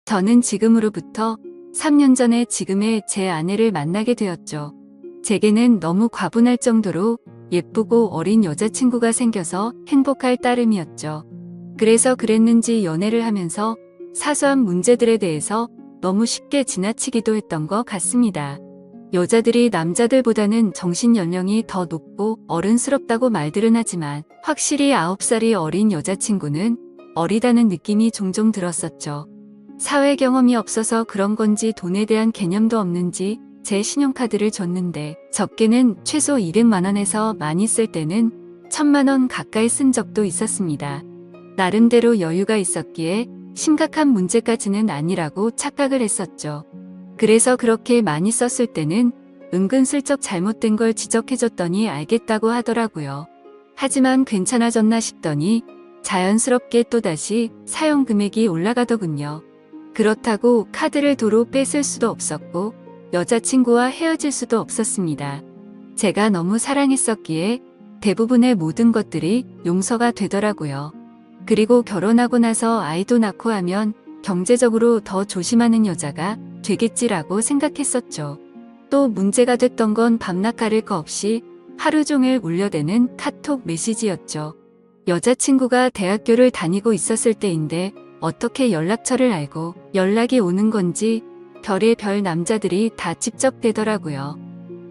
저는 지금으로부터 3년 전에 지금의 제 아내를 만나게 되었죠. 제게는 너무 과분할 정도로 예쁘고 어린 여자친구가 생겨서 행복할 따름이었죠. 그래서 그랬는지 연애를 하면서 사소한 문제들에 대해서 너무 쉽게 지나치기도 했던 것 같습니다. 여자들이 남자들보다는 정신 연령이 더 높고 어른스럽다고 말들은 하지만 확실히 9살이 어린 여자친구는 어리다는 느낌이 종종 들었었죠. 사회 경험이 없어서 그런 건지 돈에 대한 개념도 없는지 제 신용카드를 줬는데 적게는 최소 200만 원에서 많이 쓸 때는 1000만 원 가까이 쓴 적도 있었습니다. 나름대로 여유가 있었기에 심각한 문제까지는 아니라고 착각을 했었죠. 그래서 그렇게 많이 썼을 때는 은근슬쩍 잘못된 걸 지적해줬더니 알겠다고 하더라고요. 하지만 괜찮아졌나 싶더니 자연스럽게 또다시 사용 금액이 올라가더군요. 그렇다고 카드를 도로 뺏을 수도 없었고 여자친구와 헤어질 수도 없었습니다. 제가 너무 사랑했었기에 대부분의 모든 것들이 용서가 되더라고요. 그리고 결혼하고 나서 아이도 낳고 하면 경제적으로 더 조심하는 여자가 되겠지라고 생각했었죠. 또 문제가 됐던 건 밤낮 가릴 거 없이 하루 종일 울려대는 카톡 메시지였죠. 여자친구가 대학교를 다니고 있었을 때인데 어떻게 연락처를 알고 연락이 오는 건지 별의 별 남자들이 다 직접되더라고요.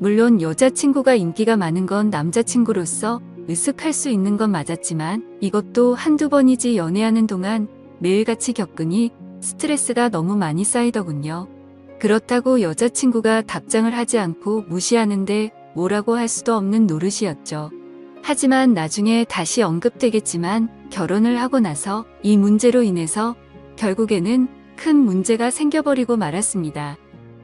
물론 여자친구가 인기가 많은 건 남자친구로서 으쓱할 수 있는 건 맞았지만 이것도 한두 번이지 연애하는 동안 매일같이 겪으니 스트레스가 너무 많이 쌓이더군요. 그렇다고 여자친구가 답장을 하지 않고 무시하는데 뭐라고 할 수도 없는 노릇이었죠. 하지만 나중에 다시 언급되겠지만 결혼을 하고 나서 이 문제로 인해서 결국에는 큰 문제가 생겨버리고 말았습니다.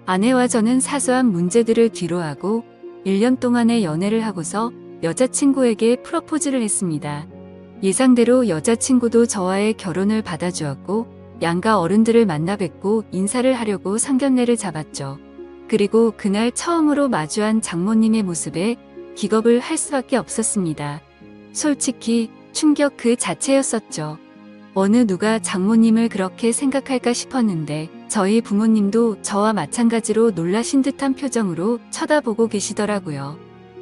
아내와 저는 사소한 문제들을 뒤로하고 1년 동안의 연애를 하고서 여자친구에게 프러포즈를 했습니다. 예상대로 여자친구도 저와의 결혼을 받아주었고 양가 어른들을 만나 뵙고 인사를 하려고 상견례를 잡았죠. 그리고 그날 처음으로 마주한 장모님의 모습에 기겁을 할 수밖에 없었습니다. 솔직히 충격 그 자체였었죠. 어느 누가 장모님을 그렇게 생각할까 싶었는데 저희 부모님도 저와 마찬가지로 놀라신 듯한 표정으로 쳐다보고 계시더라고요.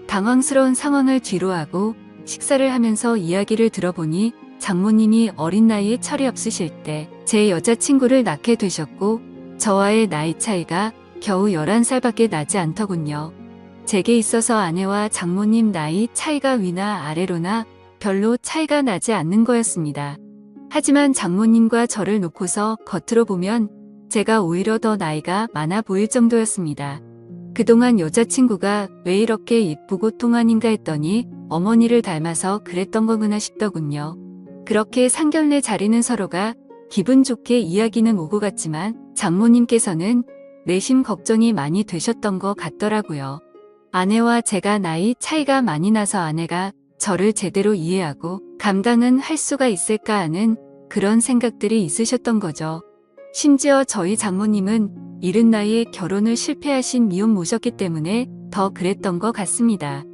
당황스러운 상황을 뒤로하고 식사를 하면서 이야기를 들어보니 장모님이 어린 나이에 철이 없으실 때 제 여자친구를 낳게 되셨고 저와의 나이 차이가 겨우 11살밖에 나지 않더군요. 제게 있어서 아내와 장모님 나이 차이가 위나 아래로나 별로 차이가 나지 않는 거였습니다. 하지만 장모님과 저를 놓고서 겉으로 보면 제가 오히려 더 나이가 많아 보일 정도였습니다. 그동안 여자친구가 왜 이렇게 예쁘고 통한인가 했더니 어머니를 닮아서 그랬던 거구나 싶더군요. 그렇게 상견례 자리는 서로가 기분 좋게 이야기는 오고 갔지만 장모님께서는 내심 걱정이 많이 되셨던 것 같더라고요. 아내와 제가 나이 차이가 많이 나서 아내가 저를 제대로 이해하고 감당은 할 수가 있을까 하는 그런 생각들이 있으셨던 거죠. 심지어 저희 장모님은 이른 나이에 결혼을 실패하신 미혼 모셨기 때문에 더 그랬던 것 같습니다.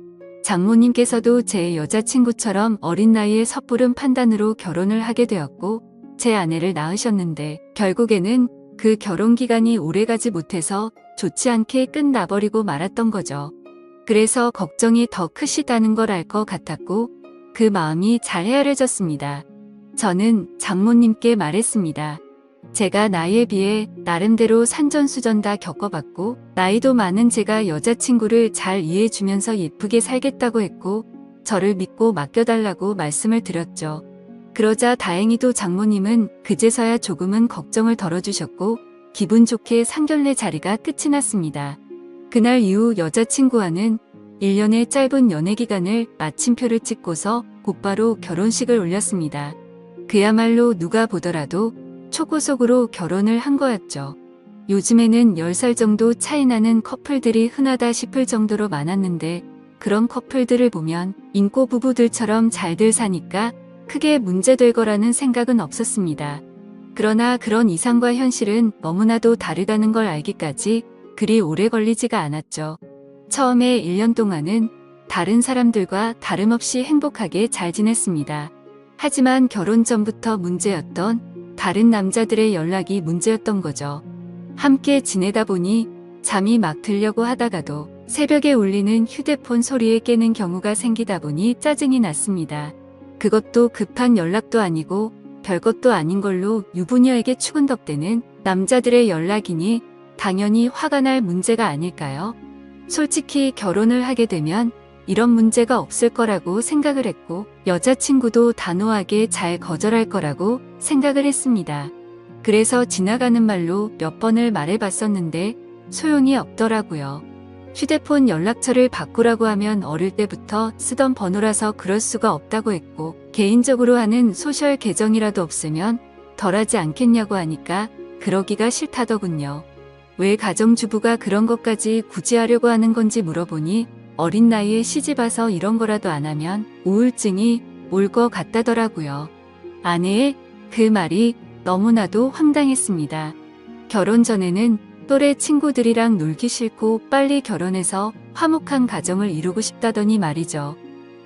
장모님께서도 제 여자친구처럼 어린 나이에 섣부른 판단으로 결혼을 하게 되었고 제 아내를 낳으셨는데 결국에는 그 결혼 기간이 오래가지 못해서 좋지 않게 끝나버리고 말았던 거죠. 그래서 걱정이 더 크시다는 걸 알 것 같았고 그 마음이 잘 헤아려졌습니다. 저는 장모님께 말했습니다. 제가 나이에 비해 나름대로 산전수전 다 겪어봤고 나이도 많은 제가 여자친구를 잘 이해해주면서 예쁘게 살겠다고 했고 저를 믿고 맡겨달라고 말씀을 드렸죠. 그러자 다행히도 장모님은 그제서야 조금은 걱정을 덜어주셨고 기분 좋게 상견례 자리가 끝이 났습니다. 그날 이후 여자친구와는 1년의 짧은 연애 기간을 마침표를 찍고서 곧바로 결혼식을 올렸습니다. 그야말로 누가 보더라도 초고속으로 결혼을 한 거였죠. 요즘에는 10살 정도 차이 나는 커플들이 흔하다 싶을 정도로 많았는데 그런 커플들을 보면 인꼬 부부들처럼 잘들 사니까 크게 문제될 거라는 생각은 없었습니다. 그러나 그런 이상과 현실은 너무나도 다르다는 걸 알기까지 그리 오래 걸리지가 않았죠. 처음에 1년 동안은 다른 사람들과 다름없이 행복하게 잘 지냈습니다. 하지만 결혼 전부터 문제였던 다른 남자들의 연락이 문제였던 거죠. 함께 지내다 보니 잠이 막 들려고 하다가도 새벽에 울리는 휴대폰 소리에 깨는 경우가 생기다 보니 짜증이 났습니다. 그것도 급한 연락도 아니고 별것도 아닌 걸로 유부녀에게 추근덕대는 남자들의 연락이니 당연히 화가 날 문제가 아닐까요? 솔직히 결혼을 하게 되면 이런 문제가 없을 거라고 생각을 했고 여자친구도 단호하게 잘 거절할 거라고 생각을 했습니다. 그래서 지나가는 말로 몇 번을 말해봤었는데 소용이 없더라고요. 휴대폰 연락처를 바꾸라고 하면 어릴 때부터 쓰던 번호라서 그럴 수가 없다고 했고 개인적으로 하는 소셜 계정이라도 없으면 덜하지 않겠냐고 하니까 그러기가 싫다더군요. 왜 가정주부가 그런 것까지 굳이 하려고 하는 건지 물어보니 어린 나이에 시집와서 이런 거라도 안 하면 우울증이 올 것 같다더라고요. 아내의 그 말이 너무나도 황당했습니다. 결혼 전에는 또래 친구들이랑 놀기 싫고 빨리 결혼해서 화목한 가정을 이루고 싶다더니 말이죠.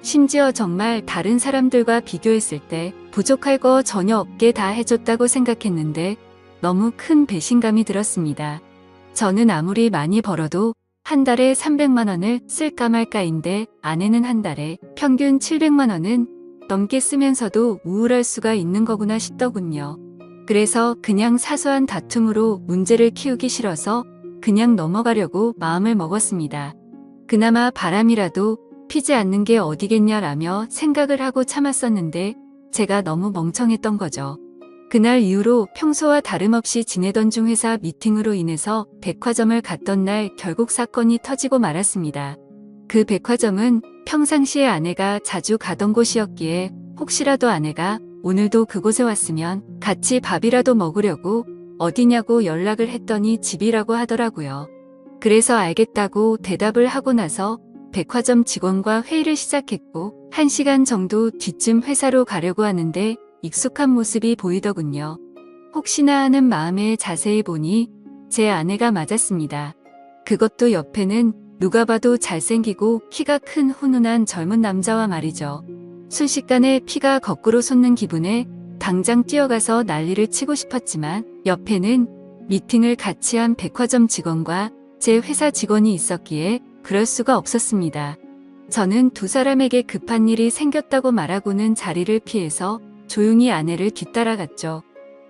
심지어 정말 다른 사람들과 비교했을 때 부족할 거 전혀 없게 다 해줬다고 생각했는데 너무 큰 배신감이 들었습니다. 저는 아무리 많이 벌어도 한 달에 300만 원을 쓸까 말까인데 아내는 한 달에 평균 700만 원은 넘게 쓰면서도 우울할 수가 있는 거구나 싶더군요. 그래서 그냥 사소한 다툼으로 문제를 키우기 싫어서 그냥 넘어가려고 마음을 먹었습니다. 그나마 바람이라도 피지 않는 게 어디겠냐라며 생각을 하고 참았었는데 제가 너무 멍청했던 거죠. 그날 이후로 평소와 다름없이 지내던 중 회사 미팅으로 인해서 백화점을 갔던 날 결국 사건이 터지고 말았습니다. 그 백화점은 평상시에 아내가 자주 가던 곳이었기에 혹시라도 아내가 오늘도 그곳에 왔으면 같이 밥이라도 먹으려고 어디냐고 연락을 했더니 집이라고 하더라고요. 그래서 알겠다고 대답을 하고 나서 백화점 직원과 회의를 시작했고 1시간 정도 뒤쯤 회사로 가려고 하는데 익숙한 모습이 보이더군요. 혹시나 하는 마음에 자세히 보니 제 아내가 맞았습니다. 그것도 옆에는 누가 봐도 잘생기고 키가 큰 훈훈한 젊은 남자와 말이죠. 순식간에 피가 거꾸로 솟는 기분에 당장 뛰어가서 난리를 치고 싶었지만 옆에는 미팅을 같이 한 백화점 직원과 제 회사 직원이 있었기에 그럴 수가 없었습니다. 저는 두 사람에게 급한 일이 생겼다고 말하고는 자리를 피해서 조용히 아내를 뒤따라갔죠.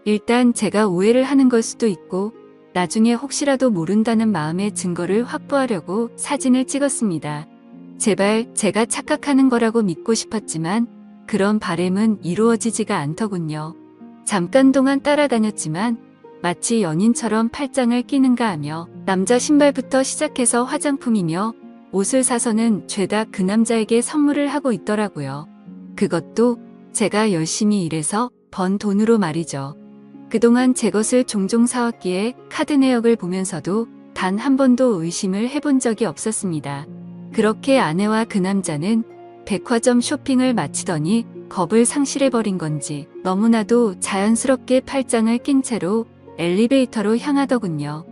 일단 제가 오해를 하는 걸 수도 있고 나중에 혹시라도 모른다는 마음에 증거를 확보하려고 사진을 찍었습니다. 제발 제가 착각하는 거라고 믿고 싶었지만 그런 바램은 이루어지지가 않더군요. 잠깐 동안 따라다녔지만 마치 연인처럼 팔짱을 끼는가 하며 남자 신발부터 시작해서 화장품이며 옷을 사서는 죄다 그 남자에게 선물을 하고 있더라고요. 그것도 제가 열심히 일해서 번 돈으로 말이죠. 그동안 제 것을 종종 사왔기에 카드 내역을 보면서도 단 한 번도 의심을 해본 적이 없었습니다. 그렇게 아내와 그 남자는 백화점 쇼핑을 마치더니 겁을 상실해버린 건지 너무나도 자연스럽게 팔짱을 낀 채로 엘리베이터로 향하더군요.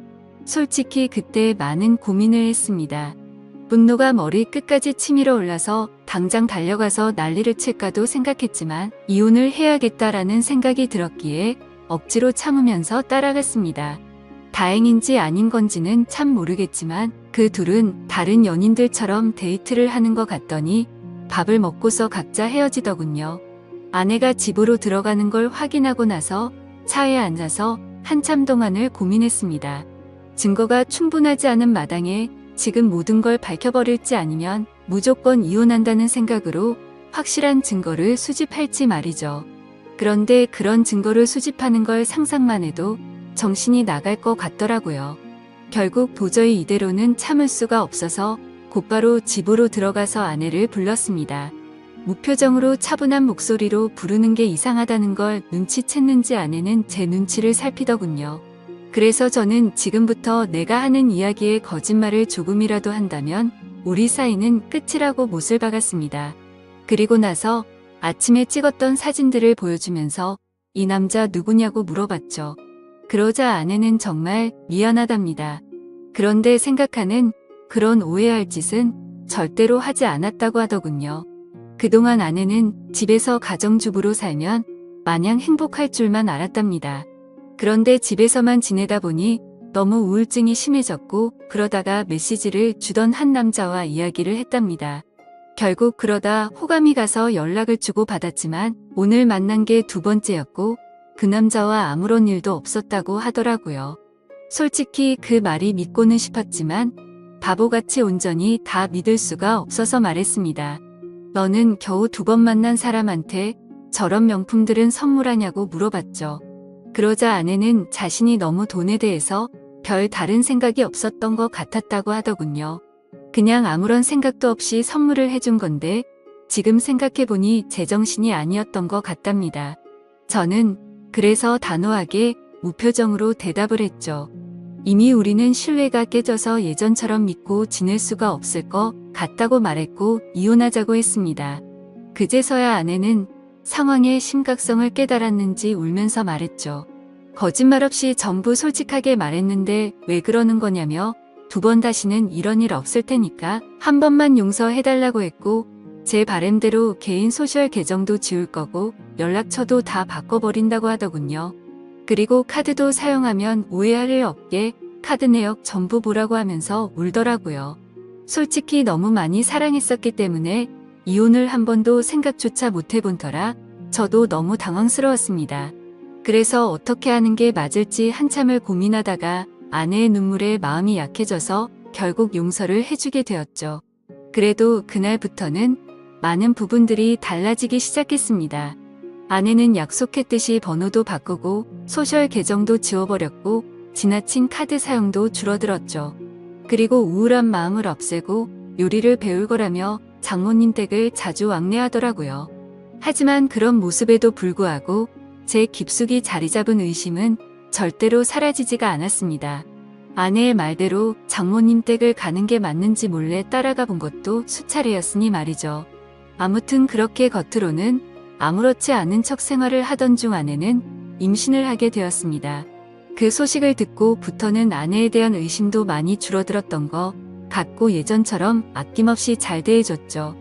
솔직히 그때 많은 고민을 했습니다. 분노가 머리 끝까지 치밀어 올라서 당장 달려가서 난리를 칠까도 생각했지만 이혼을 해야겠다라는 생각이 들었기에 억지로 참으면서 따라갔습니다. 다행인지 아닌 건지는 참 모르겠지만 그 둘은 다른 연인들처럼 데이트를 하는 것 같더니 밥을 먹고서 각자 헤어지더군요. 아내가 집으로 들어가는 걸 확인하고 나서 차에 앉아서 한참 동안을 고민했습니다. 증거가 충분하지 않은 마당에 지금 모든 걸 밝혀버릴지 아니면 무조건 이혼한다는 생각으로 확실한 증거를 수집할지 말이죠. 그런데 그런 증거를 수집하는 걸 상상만 해도 정신이 나갈 것 같더라고요. 결국 도저히 이대로는 참을 수가 없어서 곧바로 집으로 들어가서 아내를 불렀습니다. 무표정으로 차분한 목소리로 부르는 게 이상하다는 걸 눈치챘는지 아내는 제 눈치를 살피더군요. 그래서 저는 지금부터 내가 하는 이야기에 거짓말을 조금이라도 한다면 우리 사이는 끝이라고 못을 박았습니다. 그리고 나서 아침에 찍었던 사진들을 보여주면서 이 남자 누구냐고 물어봤죠. 그러자 아내는 정말 미안하답니다. 그런데 생각하는 그런 오해할 짓은 절대로 하지 않았다고 하더군요. 그동안 아내는 집에서 가정주부로 살면 마냥 행복할 줄만 알았답니다. 그런데 집에서만 지내다 보니 너무 우울증이 심해졌고 그러다가 메시지를 주던 한 남자와 이야기를 했답니다. 결국 그러다 호감이 가서 연락을 주고 받았지만 오늘 만난 게 두 번째였고 그 남자와 아무런 일도 없었다고 하더라고요. 솔직히 그 말이 믿고는 싶었지만 바보같이 온전히 다 믿을 수가 없어서 말했습니다. 너는 겨우 두 번 만난 사람한테 저런 명품들은 선물하냐고 물어봤죠. 그러자 아내는 자신이 너무 돈에 대해서 별 다른 생각이 없었던 것 같았다고 하더군요. 그냥 아무런 생각도 없이 선물을 해준 건데 지금 생각해보니 제정신이 아니었던 것 같답니다. 저는 그래서 단호하게 무표정으로 대답을 했죠. 이미 우리는 신뢰가 깨져서 예전처럼 믿고 지낼 수가 없을 것 같다고 말했고 이혼하자고 했습니다. 그제서야 아내는 상황의 심각성을 깨달았는지 울면서 말했죠. 거짓말 없이 전부 솔직하게 말했는데 왜 그러는 거냐며 두 번 다시는 이런 일 없을 테니까 한 번만 용서해달라고 했고 제 바램대로 개인 소셜 계정도 지울 거고 연락처도 다 바꿔버린다고 하더군요. 그리고 카드도 사용하면 오해할 일 없게 카드 내역 전부 보라고 하면서 울더라고요. 솔직히 너무 많이 사랑했었기 때문에 이혼을 한 번도 생각조차 못 해본 터라 저도 너무 당황스러웠습니다. 그래서 어떻게 하는 게 맞을지 한참을 고민하다가 아내의 눈물에 마음이 약해져서 결국 용서를 해주게 되었죠. 그래도 그날부터는 많은 부분들이 달라지기 시작했습니다. 아내는 약속했듯이 번호도 바꾸고 소셜 계정도 지워버렸고 지나친 카드 사용도 줄어들었죠. 그리고 우울한 마음을 없애고 요리를 배울 거라며 장모님 댁을 자주 왕래하더라고요. 하지만 그런 모습에도 불구하고 제 깊숙이 자리 잡은 의심은 절대로 사라지지가 않았습니다. 아내의 말대로 장모님 댁을 가는 게 맞는지 몰래 따라가 본 것도 수차례였으니 말이죠. 아무튼 그렇게 겉으로는 아무렇지 않은 척 생활을 하던 중 아내는 임신을 하게 되었습니다. 그 소식을 듣고부터는 아내에 대한 의심도 많이 줄어들었던 것 같고 예전처럼 아낌없이 잘 대해줬죠.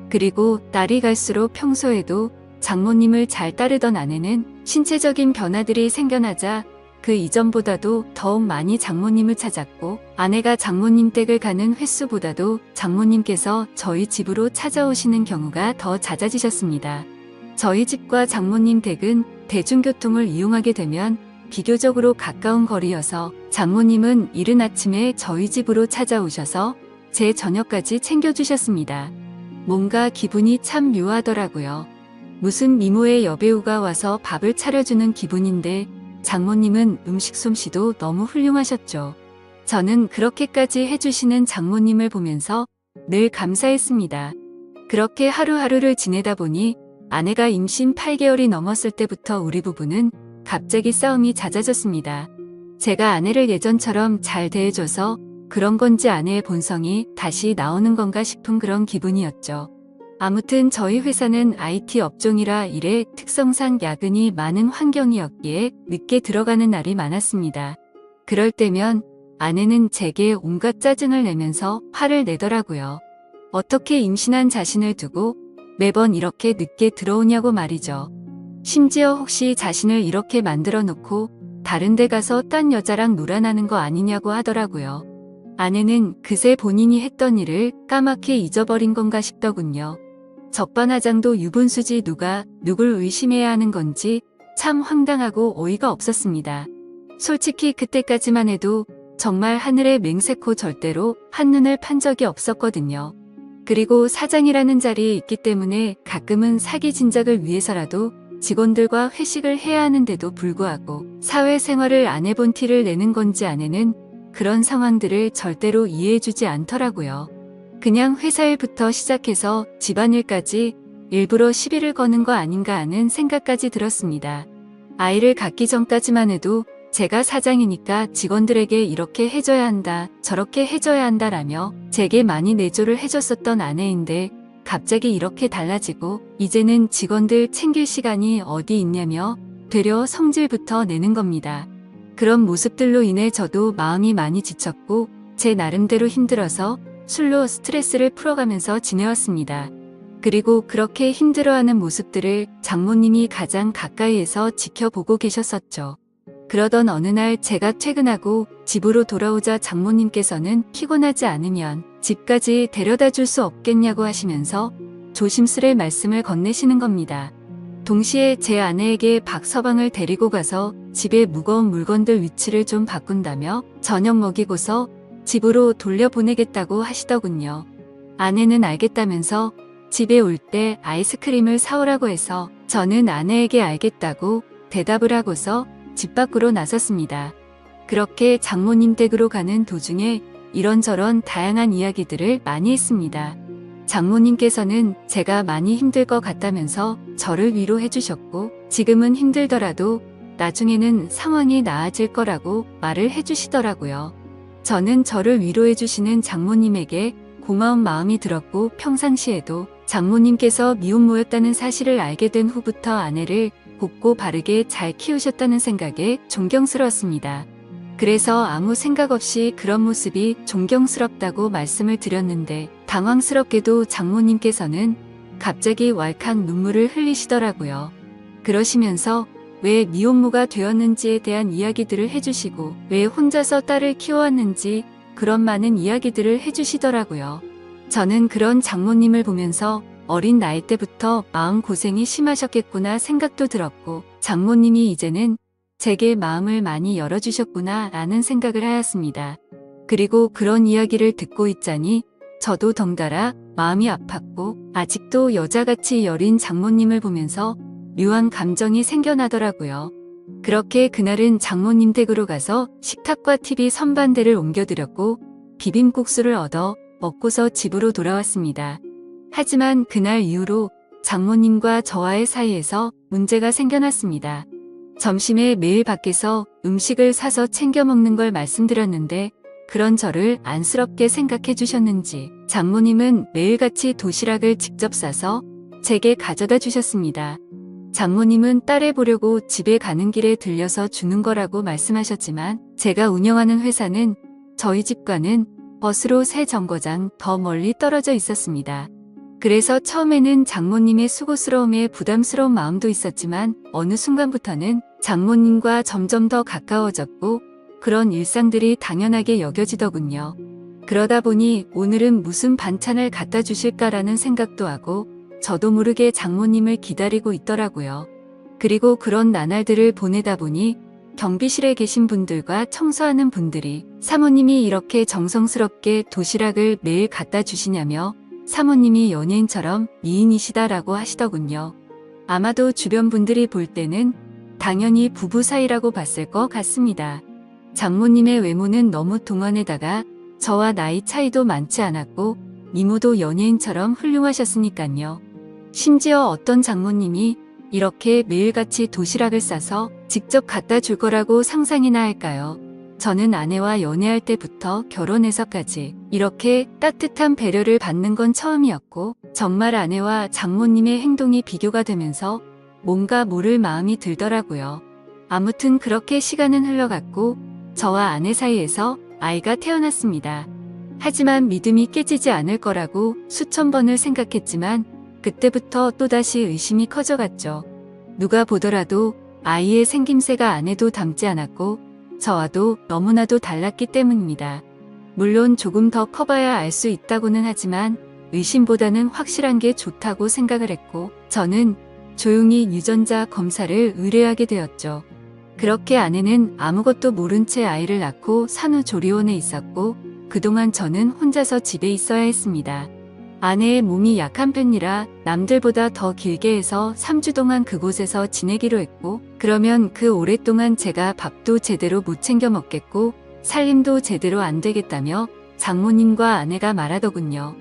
그리고 날이 갈수록 평소에도 장모님을 잘 따르던 아내는 신체적인 변화들이 생겨나자 그 이전보다도 더욱 많이 장모님을 찾았고 아내가 장모님 댁을 가는 횟수보다도 장모님께서 저희 집으로 찾아오시는 경우가 더 잦아지셨습니다. 저희 집과 장모님 댁은 대중교통을 이용하게 되면 비교적으로 가까운 거리여서 장모님은 이른 아침에 저희 집으로 찾아오셔서 제 저녁까지 챙겨주셨습니다. 뭔가 기분이 참 묘하더라고요. 무슨 미모의 여배우가 와서 밥을 차려주는 기분인데 장모님은 음식 솜씨도 너무 훌륭하셨죠. 저는 그렇게까지 해주시는 장모님을 보면서 늘 감사했습니다. 그렇게 하루하루를 지내다 보니 아내가 임신 8개월이 넘었을 때부터 우리 부부는 갑자기 싸움이 잦아졌습니다. 제가 아내를 예전처럼 잘 대해줘서 그런 건지 아내의 본성이 다시 나오는 건가 싶은 그런 기분이었죠. 아무튼 저희 회사는 IT 업종이라 일의 특성상 야근이 많은 환경이었기에 늦게 들어가는 날이 많았습니다. 그럴 때면 아내는 제게 온갖 짜증을 내면서 화를 내더라고요. 어떻게 임신한 자신을 두고 매번 이렇게 늦게 들어오냐고 말이죠. 심지어 혹시 자신을 이렇게 만들어 놓고 다른 데 가서 딴 여자랑 놀아나는 거 아니냐고 하더라고요. 아내는 그새 본인이 했던 일을 까맣게 잊어버린 건가 싶더군요. 적반하장도 유분수지 누가 누굴 의심해야 하는 건지 참 황당하고 어이가 없었습니다. 솔직히 그때까지만 해도 정말 하늘의 맹세코 절대로 한눈을 판 적이 없었거든요. 그리고 사장이라는 자리에 있기 때문에 가끔은 사기 진작을 위해서라도 직원들과 회식을 해야 하는데도 불구하고 사회생활을 안 해본 티를 내는 건지 아내는 그런 상황들을 절대로 이해해주지 않더라고요. 그냥 회사 일부터 시작해서 집안일까지 일부러 시비를 거는 거 아닌가 하는 생각까지 들었습니다. 아이를 갖기 전까지만 해도 제가 사장이니까 직원들에게 이렇게 해줘야 한다, 저렇게 해줘야 한다라며 제게 많이 내조를 해줬었던 아내인데 갑자기 이렇게 달라지고 이제는 직원들 챙길 시간이 어디 있냐며 되려 성질부터 내는 겁니다. 그런 모습들로 인해 저도 마음이 많이 지쳤고 제 나름대로 힘들어서 술로 스트레스를 풀어가면서 지내왔습니다. 그리고 그렇게 힘들어하는 모습들을 장모님이 가장 가까이에서 지켜보고 계셨었죠. 그러던 어느 날 제가 퇴근하고 집으로 돌아오자 장모님께서는 피곤하지 않으면 집까지 데려다 줄 수 없겠냐고 하시면서 조심스레 말씀을 건네시는 겁니다. 동시에 제 아내에게 박서방을 데리고 가서 집에 무거운 물건들 위치를 좀 바꾼다며 저녁 먹이고서 집으로 돌려보내겠다고 하시더군요. 아내는 알겠다면서 집에 올 때 아이스크림을 사오라고 해서 저는 아내에게 알겠다고 대답을 하고서 집 밖으로 나섰습니다. 그렇게 장모님 댁으로 가는 도중에 이런저런 다양한 이야기들을 많이 했습니다. 장모님께서는 제가 많이 힘들 것 같다면서 저를 위로해 주셨고 지금은 힘들더라도 나중에는 상황이 나아질 거라고 말을 해 주시더라고요. 저는 저를 위로해 주시는 장모님에게 고마운 마음이 들었고 평상시에도 장모님께서 미혼모였다는 사실을 알게 된 후부터 아내를 곱고 바르게 잘 키우셨다는 생각에 존경스러웠습니다. 그래서 아무 생각 없이 그런 모습이 존경스럽다고 말씀을 드렸는데 당황스럽게도 장모님께서는 갑자기 왈칵 눈물을 흘리시더라고요. 그러시면서 왜 미혼모가 되었는지에 대한 이야기들을 해주시고 왜 혼자서 딸을 키워왔는지 그런 많은 이야기들을 해주시더라고요. 저는 그런 장모님을 보면서 어린 나이 때부터 마음고생이 심하셨겠구나 생각도 들었고 장모님이 이제는 제게 마음을 많이 열어주셨구나 라는 생각을 하였습니다. 그리고 그런 이야기를 듣고 있자니 저도 덩달아 마음이 아팠고 아직도 여자같이 여린 장모님을 보면서 묘한 감정이 생겨나더라고요. 그렇게 그날은 장모님 댁으로 가서 식탁과 TV 선반대를 옮겨드렸고 비빔국수를 얻어 먹고서 집으로 돌아왔습니다. 하지만 그날 이후로 장모님과 저와의 사이에서 문제가 생겨났습니다. 점심에 매일 밖에서 음식을 사서 챙겨 먹는 걸 말씀드렸는데 그런 저를 안쓰럽게 생각해 주셨는지 장모님은 매일같이 도시락을 직접 싸서 제게 가져다 주셨습니다. 장모님은 딸애 보려고 집에 가는 길에 들려서 주는 거라고 말씀하셨지만 제가 운영하는 회사는 저희 집과는 버스로 3정거장 더 멀리 떨어져 있었습니다. 그래서 처음에는 장모님의 수고스러움에 부담스러운 마음도 있었지만 어느 순간부터는 장모님과 점점 더 가까워졌고 그런 일상들이 당연하게 여겨지더군요. 그러다 보니 오늘은 무슨 반찬을 갖다 주실까라는 생각도 하고 저도 모르게 장모님을 기다리고 있더라고요. 그리고 그런 나날들을 보내다 보니 경비실에 계신 분들과 청소하는 분들이 사모님이 이렇게 정성스럽게 도시락을 매일 갖다 주시냐며 사모님이 연예인처럼 미인이시다라고 하시더군요. 아마도 주변 분들이 볼 때는 당연히 부부 사이라고 봤을 것 같습니다. 장모님의 외모는 너무 동안에다가 저와 나이 차이도 많지 않았고 미모도 연예인처럼 훌륭하셨으니까요. 심지어 어떤 장모님이 이렇게 매일같이 도시락을 싸서 직접 갖다 줄 거라고 상상이나 할까요? 저는 아내와 연애할 때부터 결혼해서까지 이렇게 따뜻한 배려를 받는 건 처음이었고 정말 아내와 장모님의 행동이 비교가 되면서 뭔가 모를 마음이 들더라고요. 아무튼 그렇게 시간은 흘러갔고 저와 아내 사이에서 아이가 태어났습니다. 하지만 믿음이 깨지지 않을 거라고 수천 번을 생각했지만 그때부터 또다시 의심이 커져갔죠. 누가 보더라도 아이의 생김새가 아내도 닮지 않았고 저와도 너무나도 달랐기 때문입니다. 물론 조금 더 커봐야 알 수 있다고는 하지만 의심보다는 확실한 게 좋다고 생각을 했고 저는 조용히 유전자 검사를 의뢰하게 되었죠. 그렇게 아내는 아무것도 모른 채 아이를 낳고 산후조리원에 있었고 그동안 저는 혼자서 집에 있어야 했습니다. 아내의 몸이 약한 편이라 남들보다 더 길게 해서 3주 동안 그곳에서 지내기로 했고 그러면 그 오랫동안 제가 밥도 제대로 못 챙겨 먹겠고 살림도 제대로 안 되겠다며 장모님과 아내가 말하더군요.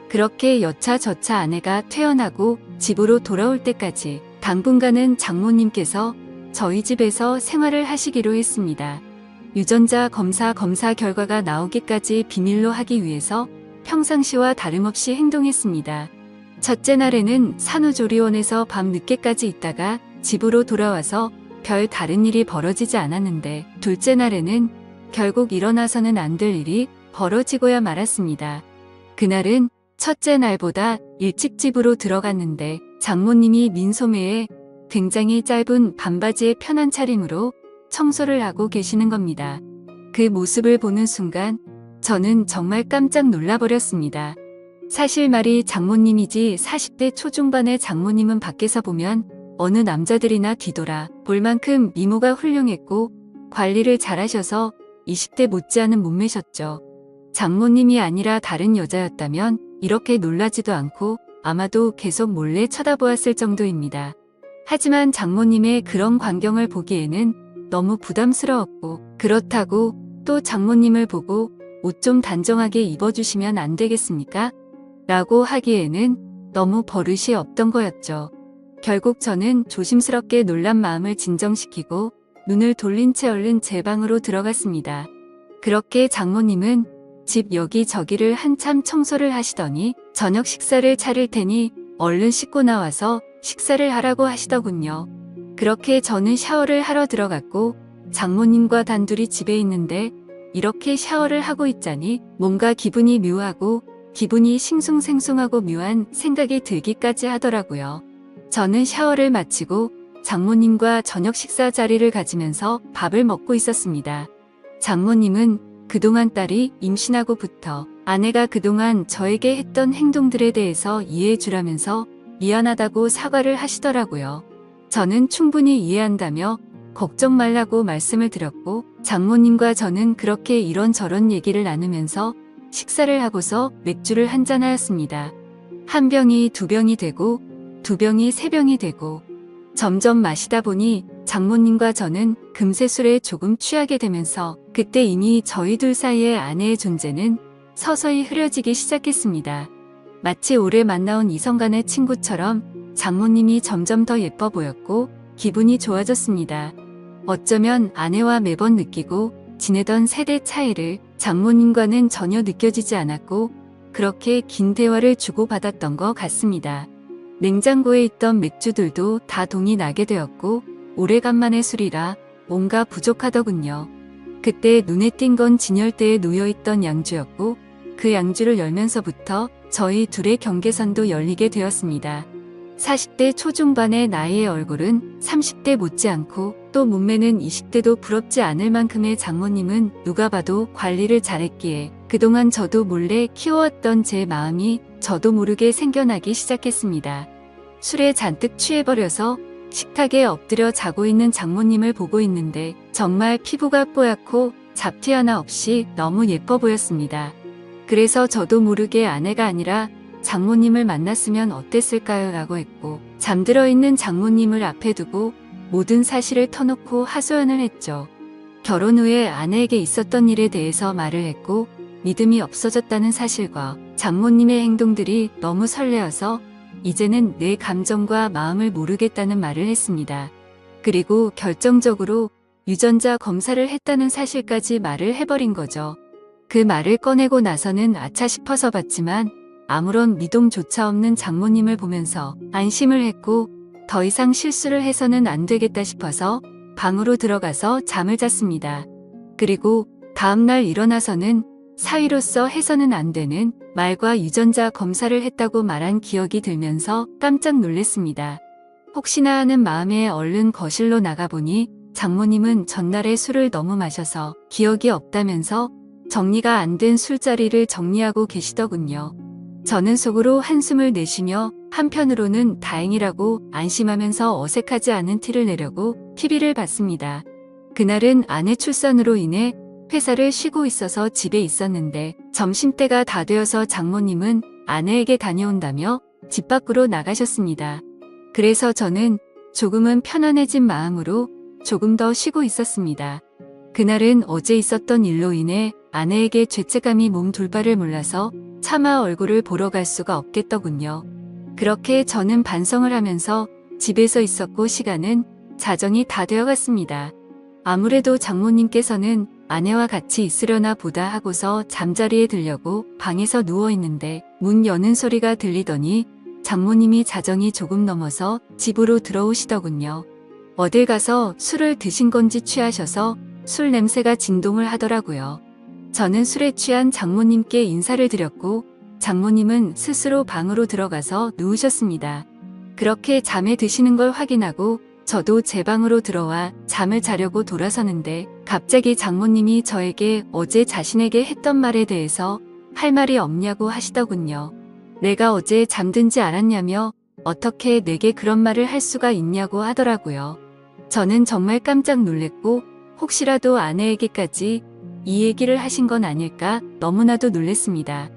그렇게 여차저차 아내가 퇴원하고 집으로 돌아올 때까지 당분간은 장모님께서 저희 집에서 생활을 하시기로 했습니다. 유전자 검사 결과가 나오기까지 비밀로 하기 위해서 평상시와 다름없이 행동했습니다. 첫째 날에는 산후조리원에서 밤 늦게까지 있다가 집으로 돌아와서 별 다른 일이 벌어지지 않았는데 둘째 날에는 결국 일어나서는 안 될 일이 벌어지고야 말았습니다. 그날은 첫째 날보다 일찍 집으로 들어갔는데 장모님이 민소매에 굉장히 짧은 반바지에 편한 차림으로 청소를 하고 계시는 겁니다. 그 모습을 보는 순간 저는 정말 깜짝 놀라버렸습니다. 사실 말이 장모님이지 40대 초중반의 장모님은 밖에서 보면 어느 남자들이나 뒤돌아 볼 만큼 미모가 훌륭했고 관리를 잘하셔서 20대 못지않은 몸매셨죠. 장모님이 아니라 다른 여자였다면 이렇게 놀라지도 않고 아마도 계속 몰래 쳐다보았을 정도입니다. 하지만 장모님의 그런 광경을 보기에는 너무 부담스러웠고, 그렇다고 또 장모님을 보고 옷 좀 단정하게 입어주시면 안 되겠습니까? 라고 하기에는 너무 버릇이 없던 거였죠. 결국 저는 조심스럽게 놀란 마음을 진정시키고 눈을 돌린 채 얼른 제 방으로 들어갔습니다. 그렇게 장모님은 집 여기저기를 한참 청소를 하시더니 저녁 식사를 차릴 테니 얼른 씻고 나와서 식사를 하라고 하시더군요. 그렇게 저는 샤워를 하러 들어갔고 장모님과 단둘이 집에 있는데 이렇게 샤워를 하고 있자니 뭔가 기분이 묘하고 기분이 싱숭생숭하고 묘한 생각이 들기까지 하더라고요. 저는 샤워를 마치고 장모님과 저녁 식사 자리를 가지면서 밥을 먹고 있었습니다. 장모님은 그동안 딸이 임신하고부터 아내가 그동안 저에게 했던 행동들에 대해서 이해해 주라면서 미안하다고 사과를 하시더라고요. 저는 충분히 이해한다며 걱정 말라고 말씀을 드렸고 장모님과 저는 그렇게 이런저런 얘기를 나누면서 식사를 하고서 맥주를 한잔하였습니다. 한 병이 두 병이 되고 두 병이 세 병이 되고 점점 마시다 보니 장모님과 저는 금세 술에 조금 취하게 되면서 그때 이미 저희 둘 사이의 아내의 존재는 서서히 흐려지기 시작했습니다. 마치 오래 만나온 이성 간의 친구처럼 장모님이 점점 더 예뻐 보였고 기분이 좋아졌습니다. 어쩌면 아내와 매번 느끼고 지내던 세대 차이를 장모님과는 전혀 느껴지지 않았고 그렇게 긴 대화를 주고받았던 것 같습니다. 냉장고에 있던 맥주들도 다 동이 나게 되었고 오래간만에 술이라 뭔가 부족하더군요. 그때 눈에 띈 건 진열대에 놓여있던 양주였고 그 양주를 열면서부터 저희 둘의 경계선도 열리게 되었습니다. 40대 초중반의 나이의 얼굴은 30대 못지않고 또 몸매는 20대도 부럽지 않을 만큼의 장모님은 누가 봐도 관리를 잘했기에 그동안 저도 몰래 키워왔던 제 마음이 저도 모르게 생겨나기 시작했습니다. 술에 잔뜩 취해버려서 식탁에 엎드려 자고 있는 장모님을 보고 있는데 정말 피부가 뽀얗고 잡티 하나 없이 너무 예뻐 보였습니다. 그래서 저도 모르게 아내가 아니라 장모님을 만났으면 어땠을까요? 라고 했고 잠들어 있는 장모님을 앞에 두고 모든 사실을 터놓고 하소연을 했죠. 결혼 후에 아내에게 있었던 일에 대해서 말을 했고 믿음이 없어졌다는 사실과 장모님의 행동들이 너무 설레어서 이제는 내 감정과 마음을 모르겠다는 말을 했습니다. 그리고 결정적으로 유전자 검사를 했다는 사실까지 말을 해버린 거죠. 그 말을 꺼내고 나서는 아차 싶어서 봤지만 아무런 미동조차 없는 장모님을 보면서 안심을 했고 더 이상 실수를 해서는 안 되겠다 싶어서 방으로 들어가서 잠을 잤습니다. 그리고 다음날 일어나서는 사위로서 해서는 안 되는 말과 유전자 검사를 했다고 말한 기억이 들면서 깜짝 놀랐습니다. 혹시나 하는 마음에 얼른 거실로 나가보니 장모님은 전날에 술을 너무 마셔서 기억이 없다면서 정리가 안 된 술자리를 정리하고 계시더군요. 저는 속으로 한숨을 내쉬며 한편으로는 다행이라고 안심하면서 어색하지 않은 티를 내려고 TV를 봤습니다. 그날은 아내 출산으로 인해 회사를 쉬고 있어서 집에 있었는데 점심때가 다 되어서 장모님은 아내에게 다녀온다며 집 밖으로 나가셨습니다. 그래서 저는 조금은 편안해진 마음으로 조금 더 쉬고 있었습니다. 그날은 어제 있었던 일로 인해 아내에게 죄책감이 몸 둘바를 몰라서 차마 얼굴을 보러 갈 수가 없겠더군요. 그렇게 저는 반성을 하면서 집에서 있었고 시간은 자정이 다 되어갔습니다. 아무래도 장모님께서는 아내와 같이 있으려나 보다 하고서 잠자리에 들려고 방에서 누워있는데 문 여는 소리가 들리더니 장모님이 자정이 조금 넘어서 집으로 들어오시더군요. 어딜 가서 술을 드신 건지 취하셔서 술 냄새가 진동을 하더라고요. 저는 술에 취한 장모님께 인사를 드렸고 장모님은 스스로 방으로 들어가서 누우셨습니다. 그렇게 잠에 드시는 걸 확인하고 저도 제 방으로 들어와 잠을 자려고 돌아서는데 갑자기 장모님이 저에게 어제 자신에게 했던 말에 대해서 할 말이 없냐고 하시더군요. 내가 어제 잠든지 알았냐며 어떻게 내게 그런 말을 할 수가 있냐고 하더라고요. 저는 정말 깜짝 놀랬고 혹시라도 아내에게까지 이 얘기를 하신 건 아닐까 너무나도 놀랬습니다.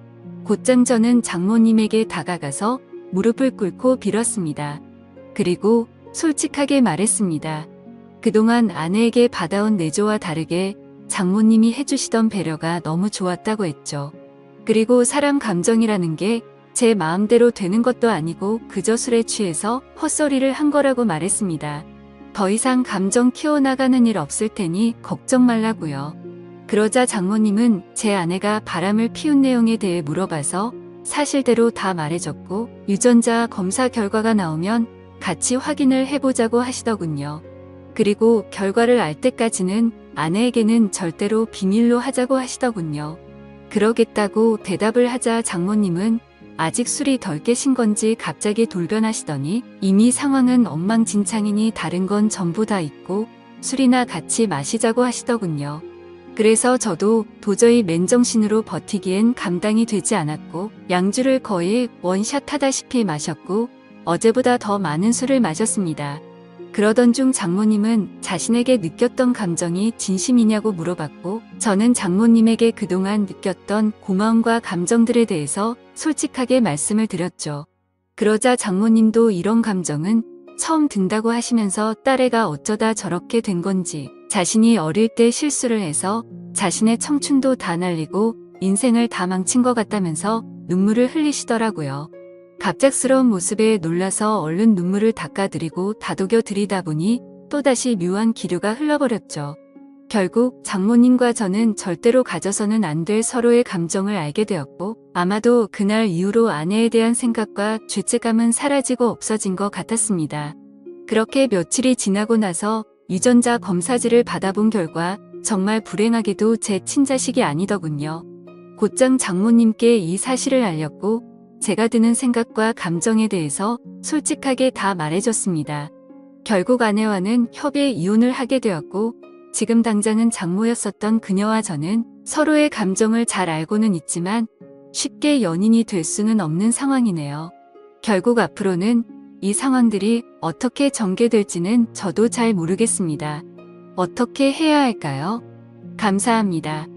곧장 저는 장모님에게 다가가서 무릎을 꿇고 빌었습니다. 그리고 솔직하게 말했습니다. 그동안 아내에게 받아온 내조와 다르게 장모님이 해주시던 배려가 너무 좋았다고 했죠. 그리고 사람 감정이라는 게 제 마음대로 되는 것도 아니고 그저 술에 취해서 헛소리를 한 거라고 말했습니다. 더 이상 감정 키워나가는 일 없을 테니 걱정 말라고요. 그러자 장모님은 제 아내가 바람을 피운 내용에 대해 물어봐서 사실대로 다 말해줬고 유전자 검사 결과가 나오면 같이 확인을 해보자고 하시더군요. 그리고 결과를 알 때까지는 아내에게는 절대로 비밀로 하자고 하시더군요. 그러겠다고 대답을 하자 장모님은 아직 술이 덜 깨신 건지 갑자기 돌변하시더니 이미 상황은 엉망진창이니 다른 건 전부 다 잊고 술이나 같이 마시자고 하시더군요. 그래서 저도 도저히 맨정신으로 버티기엔 감당이 되지 않았고 양주를 거의 원샷 하다시피 마셨고 어제보다 더 많은 술을 마셨습니다. 그러던 중 장모님은 자신에게 느꼈던 감정이 진심이냐고 물어봤고 저는 장모님에게 그동안 느꼈던 고마움과 감정들에 대해서 솔직하게 말씀을 드렸죠. 그러자 장모님도 이런 감정은 처음 든다고 하시면서 딸애가 어쩌다 저렇게 된 건지 자신이 어릴 때 실수를 해서 자신의 청춘도 다 날리고 인생을 다 망친 것 같다면서 눈물을 흘리시더라고요. 갑작스러운 모습에 놀라서 얼른 눈물을 닦아드리고 다독여 드리다 보니 또다시 묘한 기류가 흘러버렸죠. 결국 장모님과 저는 절대로 가져서는 안 될 서로의 감정을 알게 되었고 아마도 그날 이후로 아내에 대한 생각과 죄책감은 사라지고 없어진 것 같았습니다. 그렇게 며칠이 지나고 나서 유전자 검사지를 받아본 결과 정말 불행하게도 제 친자식이 아니더군요. 곧장 장모님께 이 사실을 알렸고 제가 드는 생각과 감정에 대해서 솔직하게 다 말해줬습니다. 결국 아내와는 협의 이혼을 하게 되었고 지금 당장은 장모였었던 그녀와 저는 서로의 감정을 잘 알고는 있지만 쉽게 연인이 될 수는 없는 상황이네요. 결국 앞으로는 이 상황들이 어떻게 전개될지는 저도 잘 모르겠습니다. 어떻게 해야 할까요? 감사합니다.